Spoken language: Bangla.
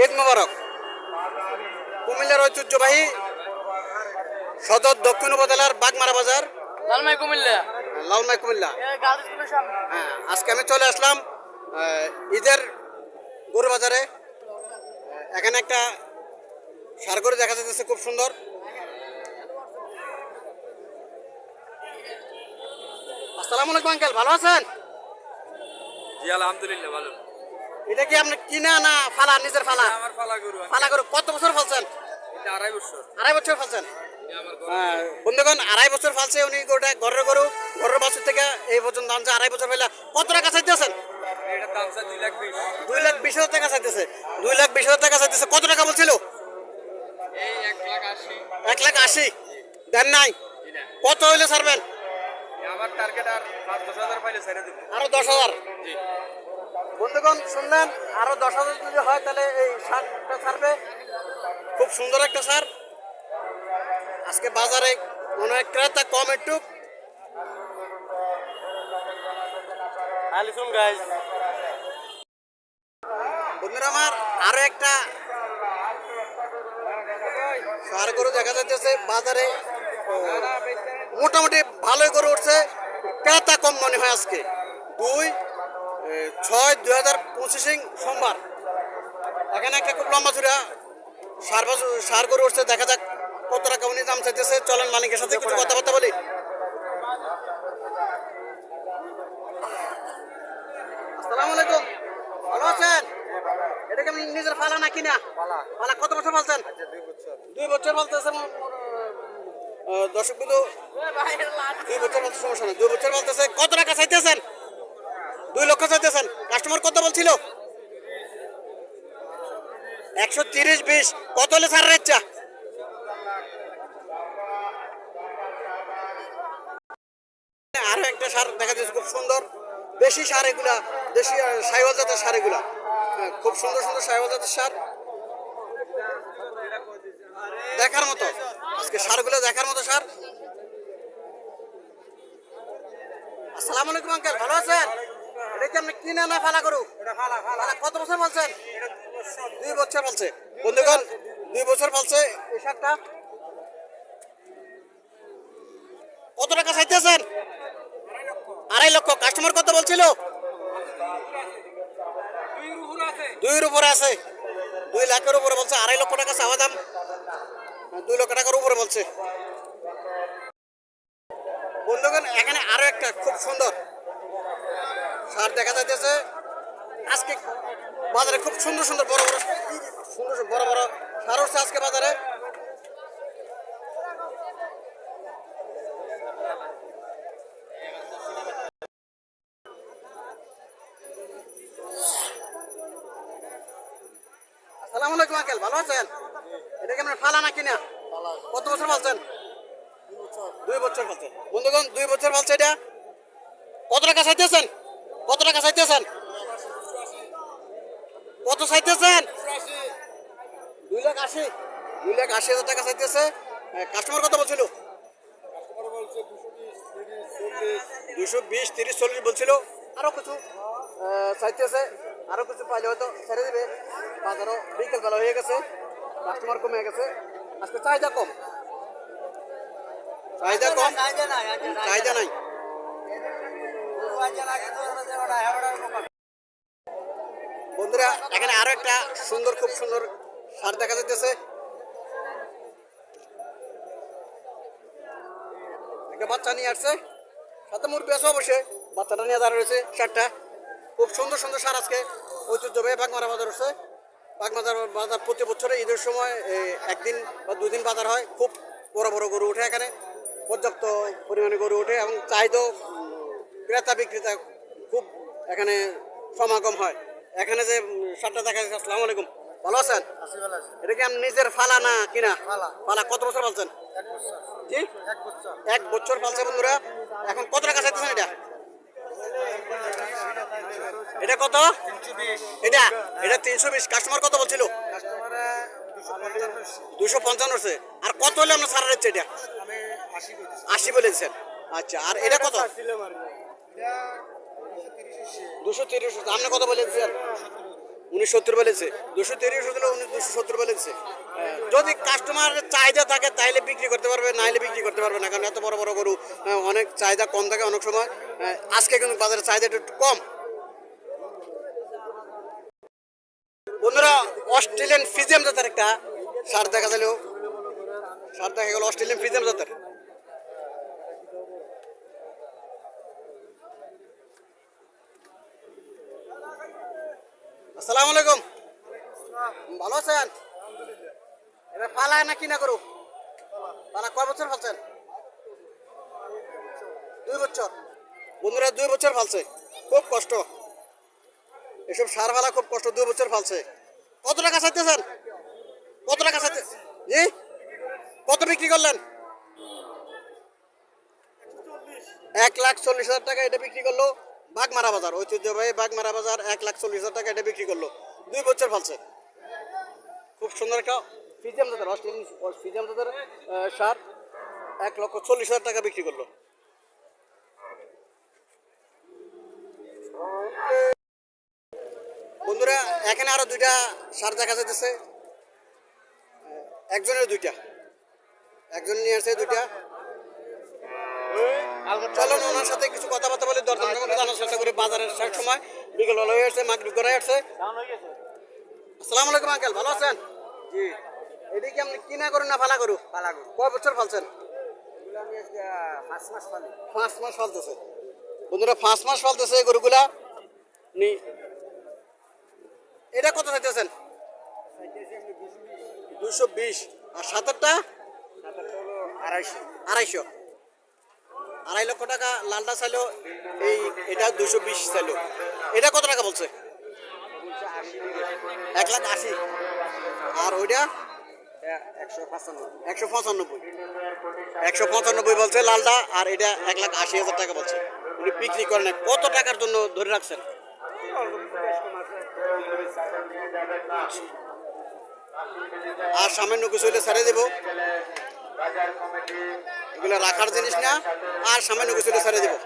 ঈদ মোবারক। কুমিল্লার ঐতিহ্যবাহী সদর দক্ষিণ উপজেলার বাগমারা বাজার, লালমাই কুমিল্লা। লালমাই কুমিল্লা। গাজীপুরের সামনে। হ্যাঁ, আজকে আমি চলে আসলাম ঈদের গরু বাজারে। এখানে একটা ষাঁড় গরু দেখা যাচ্ছে, খুব সুন্দর। আসসালামু আলাইকুম আঙ্কেল, ভালো আছেন? জি আলহামদুলিল্লাহ ভালো। এটা কি আপনি কিনা না ফালা, নিজের ফালা? আমার পালা গরু, ফালা গরু কত বছর ফালছেন? এটা 2.5 বছর। 2.5 বছর ফালছেন। আমার বন্ধুগণ, 2.5 বছর ফালছে উনি গোটা ঘরের গরু। ঘরের বাছুর থেকে এই পর্যন্ত আনছে 2.5 বছর ফেলা। কত টাকা চাইতেছেন? এটার দাম স্যার 2,20,000। 2,20,000 টাকা চাইতেছে। 2,20,000 টাকা চাইতেছে। কত টাকা বলছিল? এই 1,80,000। 1,80,000 দেন নাই? কত হইলে ছাড়বেন? আমার টার্গেট আর 5-10,000 পাইলে ছেড়ে দেব। আরো 10,000। জি। বন্ধুগণ শুনলেন, আরো 10,000 যদি হয় তাহলে এই সারটা ছাড়বে। খুব সুন্দর একটা সার। আজকে বাজারে মনে হয় ক্রেতা কম একটু। আলিসুম গাইস। বন্ধুরা আমার, আরো একটা সার গরু দেখা যাচ্ছে বাজারে। মোটামুটি ভালোই গরু উঠছে, ক্রেতা কম মনে হয় আজকে। 2/6/2025 সোমবার। এখানে একটা খুব লম্বা চূড়া সার গরু উঠছে। দেখা যাক কত টাকা উনি দাম চাইতেছে। চলেন মালিকের সাথে কিছু কথাবার্তা বলি। আসসালামু আলাইকুম, ভালো আছেন? এটা কি আপনি নিজের ফালা না কিনা? ফালা। কত বছর ফালছেন? 2 বছর ফালতেছেন। দর্শক বিন্দু, 2 বছর ফালতে সমস্যা না। 2 বছর ফালতেছে। কত টাকা চাইতেছেন? 2 লক্ষ চাইতেছেন। কাস্টমার কত বলছিল? 130-20। কত হলে ছাড়ার ইচ্ছা? আরো একটা সার দেখা যাচ্ছে, খুব সুন্দর দেশি সার এগুলা। দেশি সাইওয়াল জাতের সার এগুলা। খুব সুন্দর সুন্দর সাইওয়াল জাতের সার, দেখার মতো। আজকে সারগুলো দেখার মতো সার। আসসালামু আলাইকুম আঙ্কেল, ভালো আছেন? এটা কি আপনি কিনে না ফালা গরু? ফালা। কত বছর বলছেন? 2 বছর বলছে। বন্ধুগণ, 2 বছর বলছে এই সারটা। কত টাকা চাইতেছেন? 2.5 লক্ষ। কাস্টমার কত বলছিল? 2-এর উপরে আছে। 2 লাখের উপরে বলছে। 2.5 লক্ষ টাকা চাওয়া দাম। 2 লক্ষ টাকার উপরে বলছে। বন্ধুগণ, এখানে আরো একটা খুব সুন্দর সার দেখা যাইতেছে। আজকে বাজারে খুব সুন্দর সুন্দর বড় বড় সার উঠছে আজকে বাজারে। আসসালামু আলাইকুম আঙ্কেল, ভালো আছেন? এটা কি আপনার ফালা না কিনা? কত বছর বলছেন? 2 বছর বলছে। বন্ধুগণ, 2 বছর বলছে এটা। কত টাকা চাইতেছেন? কত টাকা চাইতেছেন? কত চাইতেছেন? 2,80,000। 2,80,000 টাকা চাইতেছে। কাস্টমার কত বলছিল? 220, 30, 40 বলছিল। আরো কিছু চাইতেছে। আরো কিছু পাইলে হয়তো ছেড়ে দিবে। বাজারও বিকেল বেলা হয়ে গেছে, কাস্টমার কমে গেছে। আজকে চাহিদা কম। চাহিদা কম, চাহিদা নাই। বন্ধুরা, এখানে আরো একটা সুন্দর, খুব সুন্দর সার দেখা যাইতেছে। একটা বাচ্চা নিয়ে আসছে, সাথে মুরগি আছে অবশ্যই। বাচ্চাটা নিয়ে দাঁড়িয়ে রয়েছে। সারটা খুব সুন্দর সুন্দর সার আজকে ঐতিহ্যবাহী বাগমারা বাজার হচ্ছে। বাগমারা বাজার প্রতি বছরে ঈদের সময় 1 দিন বা 2 দিন বাজার হয়। খুব বড় বড় গরু ওঠে এখানে, পর্যাপ্ত পরিমাণে গরু ওঠে এবং চাহিদা, ক্রেতা বিক্রেতা খুব এখানে সমাগম হয়। এখানে যে সারটা দেখা যাচ্ছে। আসসালামু আলাইকুম, ভালো আছেন? এটা কি আপনি নিজের ফালা না কিনা? ফালা। কত বছর বলছেন? জি, 1 বছর পালছে। বন্ধুরা, এখন কত টাকা চাইতেছেন এটা? এটা কত? এটা এটা 320। কাস্টমার কত বলছিল? 255 হচ্ছে। আর কত হলে আপনার সারা হচ্ছে? এটা 80 বলেছেন। আচ্ছা, আর এটা কত? 230। আপনি কত বলেছেন? 1970 বলেছে, 230 হলে 270 বলেছে। যদি কাস্টমারের চাহিদা থাকে তাইলে বিক্রি করতে পারবে, নাইলে বিক্রি করতে পারবে না, কারণ এত বড় বড় গরু অনেক চাহিদা কম থাকে অনেক সময়। আজকে কিন্তু বাজারে চাহিদাটা একটু কম। বন্ধুরা, অস্ট্রেলিয়ান ফিজিয়াম জাতের একটা সার দেখা গেল, অস্ট্রেলিয়ান ফিজিয়াম জাতের। আসসালামু আলাইকুম, ভালো আছেন? এটা পালায় না কিনা করু? পালা কয় বছর ফালছেন? 2 বছর। বন্ধুরা 2 বছর ফালছে, খুব কষ্ট এসব সার ফালা, খুব কষ্ট। 2 বছর ফালছে। কত টাকা চাইতেছেন? কত টাকা চাইতে, জি কত বিক্রি করলেন? 1,40,000 টাকা এটা বিক্রি করলো বাগমারা বাজার, ঐতিহ্যবাহী বাগমারা বাজার। 1,40,000 টাকা এটা বিক্রি করলো। 2 বছর ফালছে। খুব সুন্দর একটা ফিজিয়াম জাতের, অস্ট্রেলিয়ান ফিজিয়াম জাতের সার। 1,40,000 টাকা বিক্রি করলো। বন্ধুরা, এখানে আরো 2টা সার দেখা যাইতেছে। একজনের 2টা, একজন নিয়ে আসছে 2টা। চলুন ওনার সাথে কিছু কথাবার্তা বলে দরদাম জানার চেষ্টা করি। বাজারের শেষ সময়, বিকেল বেলা হয়ে আসছে, মাগরিব করে আসছে। আসসালামু আলাইকুম আঙ্কেল, ভালো আছেন? জি এটি কি আপনি কিনা করুন না ফালা করু? পালাগো কয় বছর ফালছেন? আমি আজকে 5 মাস পালি। 5 মাস ফালতেছে। বন্ধুরা 5 মাস ফালতেছে এই গরুগুলা। এটা কত চাইতেছেন? 220। আর 7টা? 250। 250। 2.5 লক্ষ টাকা লালটা চাইলো, এটা 220 চাইলো। এটা কত টাকা বলছে? 1,80,000। আর ওইটা 195 195 বলছে লালটা, আর এটা 1,80,000 টাকা বলছে। উনি বিক্রি করেন নাই। কত টাকার জন্য ধরে রাখছেন? আর সামান্য কিছু হলে ছেড়ে দেবো, এগুলো রাখার জিনিস না, আর সামান্য কিছু হলে ছেড়ে দেবো।